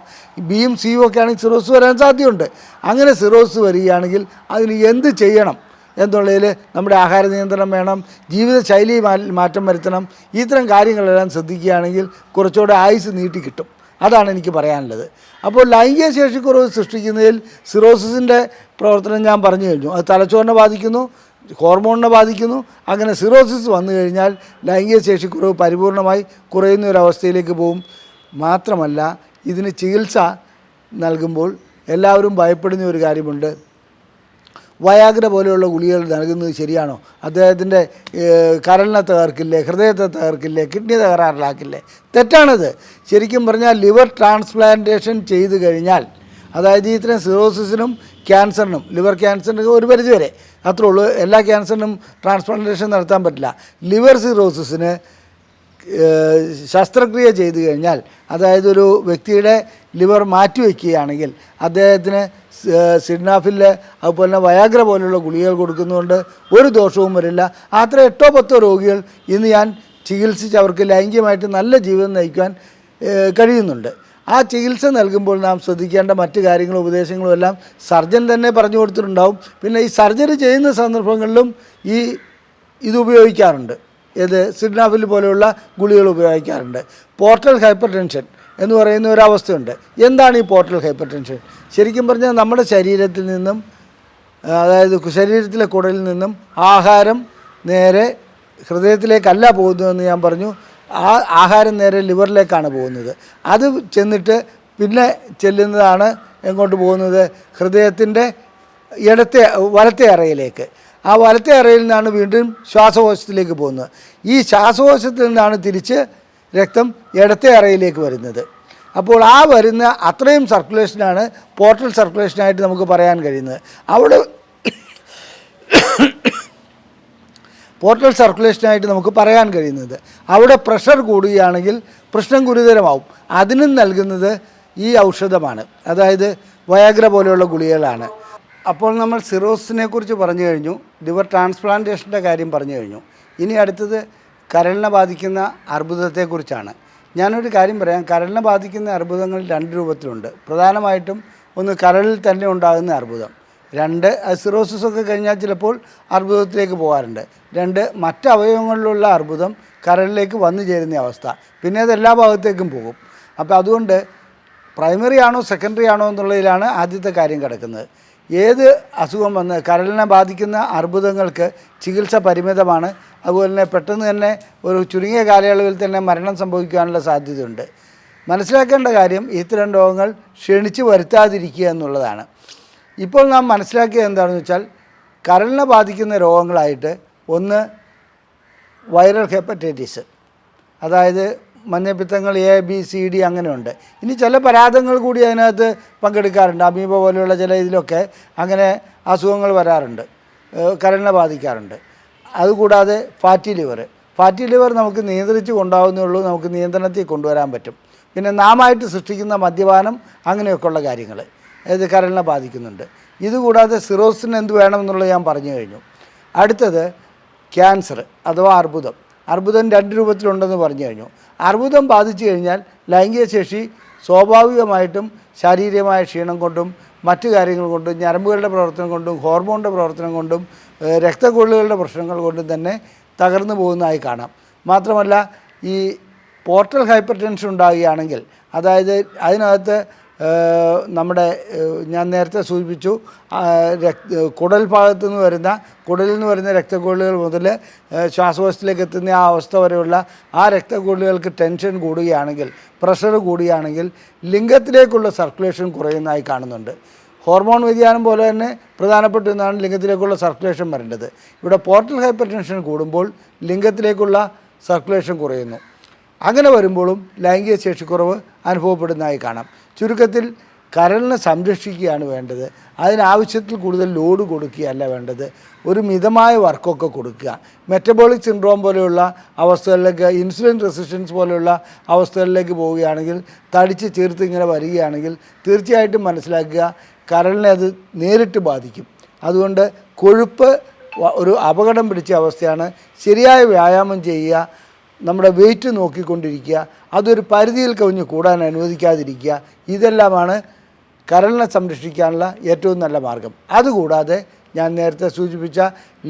ബിയും സിയും ഒക്കെ ആണെങ്കിൽ സിറോസിസ് വരാൻ സാധ്യതയുണ്ട്. അങ്ങനെ സിറോസിസ് വരികയാണെങ്കിൽ അതിന് എന്ത് ചെയ്യണം എന്നുള്ളതിൽ നമ്മുടെ ആഹാര നിയന്ത്രണം വേണം, ജീവിതശൈലി മാറ്റം വരുത്തണം. ഇത്തരം കാര്യങ്ങളെല്ലാം ശ്രദ്ധിക്കുകയാണെങ്കിൽ കുറച്ചുകൂടെ ആയുസ് നീട്ടിക്കിട്ടും. അതാണ് എനിക്ക് പറയാനുള്ളത്. അപ്പോൾ ലൈംഗിക ശേഷിക്കുറവ് സൃഷ്ടിക്കുന്നതിൽ സിറോസിസിൻ്റെ പ്രവർത്തനം ഞാൻ പറഞ്ഞു കഴിഞ്ഞു. അത് തലച്ചോറിനെ ബാധിക്കുന്നു, ഹോർമോണിനെ ബാധിക്കുന്നു. അങ്ങനെ സിറോസിസ് വന്നു കഴിഞ്ഞാൽ ലൈംഗിക ശേഷിക്കുറവ് പരിപൂർണമായി കുറയുന്ന ഒരവസ്ഥയിലേക്ക് പോകും. മാത്രമല്ല, ഇതിന് ചികിത്സ നൽകുമ്പോൾ എല്ലാവരും ഭയപ്പെടുന്ന ഒരു കാര്യമുണ്ട്. വയാഗ്ര പോലെയുള്ള ഗുളികകൾ നൽകുന്നത് ശരിയാണോ? അദ്ദേഹത്തിൻ്റെ കരളിനെ തകർക്കില്ലേ, ഹൃദയത്തെ തകർക്കില്ലേ, കിഡ്നി തകരാറിലാക്കില്ലേ? തെറ്റാണത്. ശരിക്കും പറഞ്ഞാൽ ലിവർ ട്രാൻസ്പ്ലാന്റേഷൻ ചെയ്തു കഴിഞ്ഞാൽ, അതായത് ഇത്തരം സിറോസിസിനും ക്യാൻസറിനും, ലിവർ ക്യാൻസറിന് ഒരു പരിധി വരെ അത്രേ ഉള്ളൂ, എല്ലാ ക്യാൻസറിനും ട്രാൻസ്പ്ലാന്റേഷൻ നടത്താൻ പറ്റില്ല. ലിവർ സിറോസിസിന് ശസ്ത്രക്രിയ ചെയ്തു കഴിഞ്ഞാൽ, അതായത് ഒരു വ്യക്തിയുടെ ലിവർ മാറ്റിവെക്കുകയാണെങ്കിൽ അദ്ദേഹത്തിന് സിഡ്നാഫിൽ അതുപോലെ തന്നെ വയാഗ്ര പോലുള്ള ഗുളികകൾ കൊടുക്കുന്നതുകൊണ്ട് ഒരു ദോഷവും വരില്ല. അത്ര 8-10 രോഗികൾ ഇന്ന് ഞാൻ ചികിത്സിച്ച് അവർക്ക് ലൈംഗികമായിട്ട് നല്ല ജീവിതം നയിക്കാൻ കഴിയുന്നുണ്ട്. ആ ചികിത്സ നൽകുമ്പോൾ നാം ശ്രദ്ധിക്കേണ്ട മറ്റു കാര്യങ്ങളും ഉപദേശങ്ങളും എല്ലാം സർജൻ തന്നെ പറഞ്ഞു കൊടുത്തിട്ടുണ്ടാവും. പിന്നെ ഈ സർജറി ചെയ്യുന്ന സന്ദർഭങ്ങളിലും ഇത് ഉപയോഗിക്കാറുണ്ട്. സിഡ്നാഫിൽ പോലെയുള്ള ഗുളികൾ ഉപയോഗിക്കാറുണ്ട്. പോർട്ടൽ ഹൈപ്പർ ടെൻഷൻ എന്ന് പറയുന്ന ഒരവസ്ഥയുണ്ട്. എന്താണ് ഈ പോർട്ടൽ ഹൈപ്പർ ടെൻഷൻ? ശരിക്കും പറഞ്ഞാൽ നമ്മുടെ ശരീരത്തിൽ നിന്നും, അതായത് ശരീരത്തിലെ കുടലിൽ നിന്നും ആഹാരം നേരെ ഹൃദയത്തിലേക്കല്ല പോകുന്നതെന്ന് ഞാൻ പറഞ്ഞു. ആഹാരം നേരെ ലിവറിലേക്കാണ് പോകുന്നത്. അത് ചെന്നിട്ട് പിന്നെ ചെല്ലുന്നതാണ് എങ്ങോട്ട് പോകുന്നത്? ഹൃദയത്തിൻ്റെ വലത്തെ അറയിലേക്ക്. ആ വലത്തെ അറയിൽ നിന്നാണ് വീണ്ടും ശ്വാസകോശത്തിലേക്ക് പോകുന്നത്. ഈ ശ്വാസകോശത്തിൽ നിന്നാണ് തിരിച്ച് രക്തം ഇടത്തെ അറയിലേക്ക് വരുന്നത്. അപ്പോൾ ആ വരുന്ന അത്രയും സർക്കുലേഷനാണ് പോർട്ടൽ സർക്കുലേഷനായിട്ട് നമുക്ക് പറയാൻ കഴിയുന്നത്. പോർട്ടൽ സർക്കുലേഷനായിട്ട് നമുക്ക് പറയാൻ കഴിയുന്നത് അവിടെ പ്രഷർ കൂടുകയാണെങ്കിൽ പ്രശ്നം ഗുരുതരമാവും. അതിനും നൽകുന്നത് ഈ ഔഷധമാണ്, അതായത് വയാഗ്ര പോലെയുള്ള ഗുളികകളാണ്. അപ്പോൾ നമ്മൾ സിറോസിനെ കുറിച്ച് പറഞ്ഞു കഴിഞ്ഞു, ലിവർ ട്രാൻസ്പ്ലാന്റേഷൻ്റെ കാര്യം പറഞ്ഞു കഴിഞ്ഞു. ഇനി അടുത്തത് കരളിനെ ബാധിക്കുന്ന അർബുദത്തെക്കുറിച്ചാണ്. ഞാനൊരു കാര്യം പറയാം. കരളിനെ ബാധിക്കുന്ന അർബുദങ്ങൾ 2 രൂപത്തിലുണ്ട്. പ്രധാനമായിട്ടും ഒന്ന് കരളിൽ തന്നെ ഉണ്ടാകുന്ന അർബുദം, 2 സിറോസിസൊക്കെ കഴിഞ്ഞാൽ ചിലപ്പോൾ അർബുദത്തിലേക്ക് പോകാറുണ്ട്, 2 മറ്റ് അവയവങ്ങളിലുള്ള അർബുദം കരളിലേക്ക് വന്നു ചേരുന്ന അവസ്ഥ. പിന്നെ അത് എല്ലാ ഭാഗത്തേക്കും പോകും. അപ്പോൾ അതുകൊണ്ട് പ്രൈമറി ആണോ സെക്കൻഡറി ആണോ എന്നുള്ളതിലാണ് ആദ്യത്തെ കാര്യം കിടക്കുന്നത്. ഏത് അസുഖം വന്ന് കരളിനെ ബാധിക്കുന്ന അർബുദങ്ങൾക്ക് ചികിത്സ പരിമിതമാണ്. അതുപോലെ തന്നെ പെട്ടെന്ന് തന്നെ ഒരു ചുരുങ്ങിയ കാലയളവിൽ തന്നെ മരണം സംഭവിക്കാനുള്ള സാധ്യതയുണ്ട്. മനസ്സിലാക്കേണ്ട കാര്യം ഇത്തരം രോഗങ്ങൾ ക്ഷണിച്ച് വരുത്താതിരിക്കുക എന്നുള്ളതാണ്. ഇപ്പോൾ നാം മനസ്സിലാക്കിയത് എന്താണെന്ന് വെച്ചാൽ, കരളിനെ ബാധിക്കുന്ന രോഗങ്ങളായിട്ട് ഒന്ന് വൈറൽ ഹെപ്പറ്റൈറ്റിസ്, അതായത് മഞ്ഞപ്പിത്തങ്ങൾ എ ബി സി ഡി അങ്ങനെയുണ്ട്. ഇനി ചില പരാതങ്ങൾ കൂടി അതിനകത്ത് പങ്കെടുക്കാറുണ്ട്. അമീബ പോലെയുള്ള ചില ഇതിലൊക്കെ അങ്ങനെ അസുഖങ്ങൾ വരാറുണ്ട്, കരളിനെ ബാധിക്കാറുണ്ട്. അതുകൂടാതെ ഫാറ്റി ലിവർ നമുക്ക് നിയന്ത്രിച്ച് കൊണ്ടാവുന്നേ ഉള്ളൂ, നമുക്ക് നിയന്ത്രണത്തിൽ കൊണ്ടുവരാൻ പറ്റും. പിന്നെ നാമായിട്ട് സൃഷ്ടിക്കുന്ന മദ്യപാനം, അങ്ങനെയൊക്കെയുള്ള കാര്യങ്ങൾ കരളിനെ ബാധിക്കുന്നുണ്ട്. ഇതുകൂടാതെ സിറോസിന് എന്ത് വേണമെന്നുള്ളത് ഞാൻ പറഞ്ഞു കഴിഞ്ഞു. അടുത്തത് ക്യാൻസർ അഥവാ അർബുദം. അർബുദം 2 രൂപത്തിലുണ്ടെന്ന് പറഞ്ഞു കഴിഞ്ഞു. അർബുദം ബാധിച്ചു കഴിഞ്ഞാൽ ലൈംഗിക ശേഷി സ്വാഭാവികമായിട്ടും ശാരീരികമായ ക്ഷീണം കൊണ്ടും മറ്റു കാര്യങ്ങൾ കൊണ്ടും ഞരമ്പുകളുടെ പ്രവർത്തനം കൊണ്ടും ഹോർമോണിൻ്റെ പ്രവർത്തനം കൊണ്ടും രക്തക്കൊള്ളുകളുടെ പ്രശ്നങ്ങൾ കൊണ്ടും തന്നെ തകർന്നു പോകുന്നതായി കാണാം. മാത്രമല്ല ഈ പോർട്ടൽ ഹൈപ്പർ ടെൻഷൻ ഉണ്ടാകുകയാണെങ്കിൽ, അതായത് അതിനകത്ത് നമ്മുടെ ഞാൻ നേരത്തെ സൂചിപ്പിച്ചു കുടൽ ഭാഗത്തു നിന്ന് കുടലിൽ നിന്ന് വരുന്ന രക്തക്കൊള്ളുകൾ മുതൽ ശ്വാസകോശത്തിലേക്ക് എത്തുന്ന ആ അവസ്ഥ വരെയുള്ള ആ രക്തക്കൊള്ളുകൾക്ക് ടെൻഷൻ കൂടുകയാണെങ്കിൽ, പ്രഷർ കൂടുകയാണെങ്കിൽ ലിംഗത്തിലേക്കുള്ള സർക്കുലേഷൻ കുറയുന്നതായി കാണുന്നുണ്ട്. ഹോർമോൺ വ്യതിയാനം പോലെ തന്നെ പ്രധാനപ്പെട്ട ഒന്നാണ് ലിംഗത്തിലേക്കുള്ള സർക്കുലേഷൻ വരേണ്ടത്. ഇവിടെ പോർട്ടൽ ഹൈപ്പർ ടെൻഷൻ കൂടുമ്പോൾ ലിംഗത്തിലേക്കുള്ള സർക്കുലേഷൻ കുറയുന്നു. അങ്ങനെ വരുമ്പോഴും ലൈംഗിക ശേഷിക്കുറവ് അനുഭവപ്പെടുന്നതായി കാണാം. ചുരുക്കത്തിൽ കരളിനെ സംരക്ഷിക്കുകയാണ് വേണ്ടത്. അതിനാവശ്യത്തിൽ കൂടുതൽ ലോഡ് കൊടുക്കുകയല്ല വേണ്ടത്. ഒരു മിതമായ വർക്കൊക്കെ കൊടുക്കുക. മെറ്റബോളിക് സിൻഡ്രോം പോലെയുള്ള അവസ്ഥകളിലേക്ക്, ഇൻസുലിൻ റെസിസ്റ്റൻസ് പോലെയുള്ള അവസ്ഥകളിലേക്ക് പോവുകയാണെങ്കിൽ, തടിച്ച് ചേർത്ത് ഇങ്ങനെ വരികയാണെങ്കിൽ തീർച്ചയായിട്ടും മനസ്സിലാക്കുക കരളിനെ അത് നേരിട്ട് ബാധിക്കും. അതുകൊണ്ട് കൊഴുപ്പ് ഒരു അപകടം പിടിച്ച അവസ്ഥയാണ്. ശരിയായ വ്യായാമം ചെയ്യുക, നമ്മുടെ വെയിറ്റ് നോക്കിക്കൊണ്ടിരിക്കുക, അതൊരു പരിധിയിൽ കവിഞ്ഞ് കൂടാൻ അനുവദിക്കാതിരിക്കുക. ഇതെല്ലാമാണ് കരളിനെ സംരക്ഷിക്കാനുള്ള ഏറ്റവും നല്ല മാർഗം. അതുകൂടാതെ ഞാൻ നേരത്തെ സൂചിപ്പിച്ച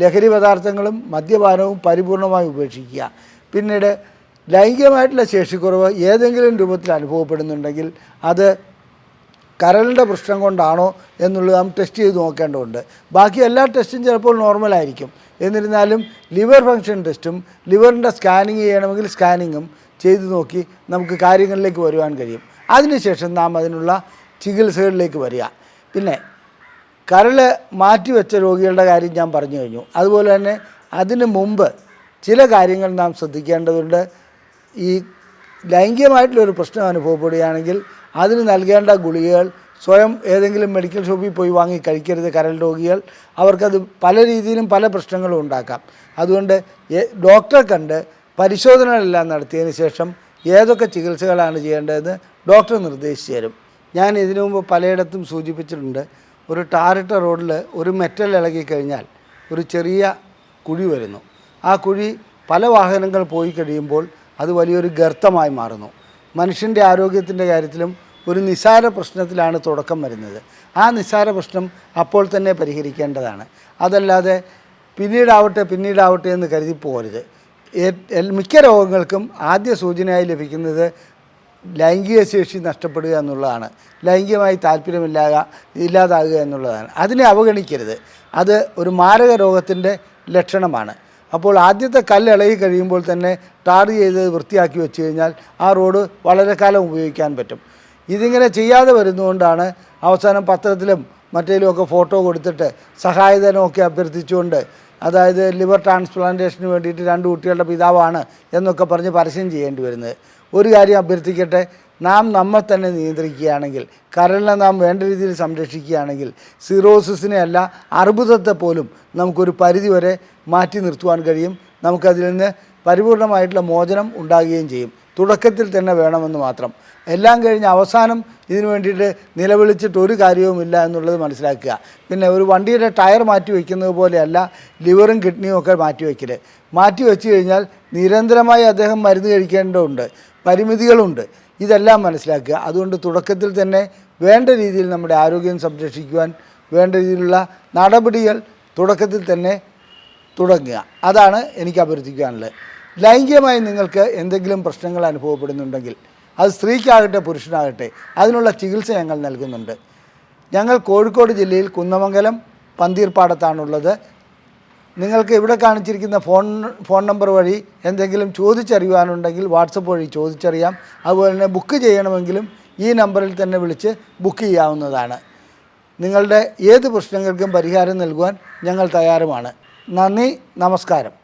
ലഹരി പദാർത്ഥങ്ങളും മദ്യപാനവും പരിപൂർണമായി ഉപേക്ഷിക്കുക. പിന്നീട് ലൈംഗികമായിട്ടുള്ള ശേഷിക്കുറവ് ഏതെങ്കിലും രൂപത്തിൽ അനുഭവപ്പെടുന്നുണ്ടെങ്കിൽ അത് കരളിൻ്റെ പ്രശ്നം കൊണ്ടാണോ എന്നുള്ളത് നാം ടെസ്റ്റ് ചെയ്ത് നോക്കേണ്ടതുണ്ട്. ബാക്കി എല്ലാ ടെസ്റ്റും ചിലപ്പോൾ നോർമലായിരിക്കും. എന്നിരുന്നാലും ലിവർ ഫങ്ഷൻ ടെസ്റ്റും ലിവറിൻ്റെ സ്കാനിങ് ചെയ്യണമെങ്കിൽ സ്കാനിങ്ങും ചെയ്തു നോക്കി നമുക്ക് കാര്യങ്ങളിലേക്ക് വരുവാൻ കഴിയും. അതിനുശേഷം നാം അതിനുള്ള ചികിത്സകളിലേക്ക് വരിക. പിന്നെ കരൾ മാറ്റിവെച്ച രോഗികളുടെ കാര്യം ഞാൻ പറഞ്ഞു കഴിഞ്ഞു. അതുപോലെ തന്നെ അതിനു മുമ്പ് ചില കാര്യങ്ങൾ നാം ശ്രദ്ധിക്കേണ്ടതുണ്ട്. ഈ ലൈംഗികമായിട്ടുള്ളൊരു പ്രശ്നം അനുഭവപ്പെടുകയാണെങ്കിൽ അതിന് നൽകേണ്ട ഗുളികകൾ സ്വയം ഏതെങ്കിലും മെഡിക്കൽ ഷോപ്പിൽ പോയി വാങ്ങി കഴിക്കരുത്. കരൾ രോഗികൾ അവർക്കത് പല രീതിയിലും പല പ്രശ്നങ്ങളും ഉണ്ടാക്കാം. അതുകൊണ്ട് ഡോക്ടറെ കണ്ട് പരിശോധനകളെല്ലാം നടത്തിയതിന് ശേഷം ഏതൊക്കെ ചികിത്സകളാണ് ചെയ്യേണ്ടതെന്ന് ഡോക്ടർ നിർദ്ദേശിച്ചു തരും. ഞാൻ ഇതിനു മുമ്പ് പലയിടത്തും സൂചിപ്പിച്ചിട്ടുണ്ട്. ഒരു ടാറിട്ട റോഡിൽ ഒരു മെറ്റൽ ഇളകിക്കഴിഞ്ഞാൽ ഒരു ചെറിയ കുഴി വരുന്നു. ആ കുഴി പല വാഹനങ്ങൾ പോയി കഴിയുമ്പോൾ അത് വലിയൊരു ഗർത്തമായി മാറുന്നു. മനുഷ്യൻ്റെ ആരോഗ്യത്തിൻ്റെ കാര്യത്തിലും ഒരു നിസ്സാര പ്രശ്നത്തിലാണ് തുടക്കം വരുന്നത്. ആ നിസ്സാര പ്രശ്നം അപ്പോൾ തന്നെ പരിഹരിക്കേണ്ടതാണ്. അതല്ലാതെ പിന്നീടാവട്ടെ എന്ന് കരുതി പോകരുത്. മിക്ക രോഗങ്ങൾക്കും ആദ്യ സൂചനയായി ലഭിക്കുന്നത് ലൈംഗിക ശേഷി നഷ്ടപ്പെടുക എന്നുള്ളതാണ്. ലൈംഗികമായി ഇല്ലാതാകുക എന്നുള്ളതാണ്. അതിനെ അവഗണിക്കരുത്. അത് ഒരു മാരക രോഗത്തിൻ്റെ ലക്ഷണമാണ്. അപ്പോൾ ആദ്യത്തെ കല്ല് ഇളകി കഴിയുമ്പോൾ തന്നെ ടാർ ചെയ്ത് വൃത്തിയാക്കി വെച്ച് കഴിഞ്ഞാൽ ആ റോഡ് വളരെ കാലം ഉപയോഗിക്കാൻ പറ്റും. ഇതിങ്ങനെ ചെയ്യാതെ വരുന്നതുകൊണ്ടാണ് അവസാനം പത്രത്തിലും മറ്റേലുമൊക്കെ ഫോട്ടോ കൊടുത്തിട്ട് സഹായധനമൊക്കെ അഭ്യർത്ഥിച്ചുകൊണ്ട്, അതായത് ലിവർ ട്രാൻസ്പ്ലാന്റേഷന് വേണ്ടിയിട്ട് 2 കുട്ടികളുടെ പിതാവാണ് എന്നൊക്കെ പറഞ്ഞ് പരസ്യം ചെയ്യേണ്ടി വരുന്നത്. ഒരു കാര്യം അഭ്യർത്ഥിക്കട്ടെ, നാം നമ്മെ തന്നെ നിയന്ത്രിക്കുകയാണെങ്കിൽ, കരളിനെ നാം വേണ്ട രീതിയിൽ സംരക്ഷിക്കുകയാണെങ്കിൽ സിറോസിസിനെ അല്ല അർബുദത്തെ പോലും നമുക്കൊരു പരിധിവരെ മാറ്റി നിർത്തുവാൻ കഴിയും. നമുക്കതിൽ നിന്ന് പരിപൂർണമായിട്ടുള്ള മോചനം ഉണ്ടാകുകയും ചെയ്യും. തുടക്കത്തിൽ തന്നെ വേണമെന്ന് മാത്രം. എല്ലാം കഴിഞ്ഞ് അവസാനം ഇതിനു വേണ്ടിയിട്ട് നിലവിളിച്ചിട്ട് ഒരു കാര്യവുമില്ല എന്നുള്ളത് മനസ്സിലാക്കുക. പിന്നെ ഒരു വണ്ടിയുടെ ടയർ മാറ്റി വയ്ക്കുന്നത് പോലെയല്ല ലിവറും കിഡ്നിയും ഒക്കെ മാറ്റി വെച്ച് കഴിഞ്ഞാൽ നിരന്തരമായി അദ്ദേഹം മരുന്ന് കഴിക്കേണ്ടതുണ്ട്, പരിമിതികളുണ്ട്. ഇതെല്ലാം മനസ്സിലാക്കുക. അതുകൊണ്ട് തുടക്കത്തിൽ തന്നെ വേണ്ട രീതിയിൽ നമ്മുടെ ആരോഗ്യം സംരക്ഷിക്കുവാൻ വേണ്ട രീതിയിലുള്ള നടപടികൾ തുടക്കത്തിൽ തന്നെ തുടങ്ങുക. അതാണ് എനിക്ക് അഭ്യർത്ഥിക്കാനുള്ളത്. ലൈംഗികമായി നിങ്ങൾക്ക് എന്തെങ്കിലും പ്രശ്നങ്ങൾ അനുഭവപ്പെടുന്നുണ്ടെങ്കിൽ അത് സ്ത്രീക്കാകട്ടെ പുരുഷനാകട്ടെ അതിനുള്ള ചികിത്സ ഞങ്ങൾ നൽകുന്നുണ്ട്. ഞങ്ങൾ കോഴിക്കോട് ജില്ലയിൽ കുന്നമംഗലം പന്തീർപ്പാടത്താണുള്ളത്. നിങ്ങൾക്ക് ഇവിടെ കാണിച്ചിരിക്കുന്ന ഫോൺ നമ്പർ വഴി എന്തെങ്കിലും ചോദിച്ചറിയുവാനുണ്ടെങ്കിൽ വാട്സപ്പ് വഴി ചോദിച്ചറിയാം. അതുപോലെ തന്നെ ബുക്ക് ചെയ്യണമെങ്കിലും ഈ നമ്പറിൽ തന്നെ വിളിച്ച് ബുക്ക് ചെയ്യാവുന്നതാണ്. നിങ്ങളുടെ ഏത് പ്രശ്നങ്ങൾക്കും പരിഹാരം നൽകുവാൻ ഞങ്ങൾ തയ്യാറുമാണ്. നന്ദി, നമസ്കാരം.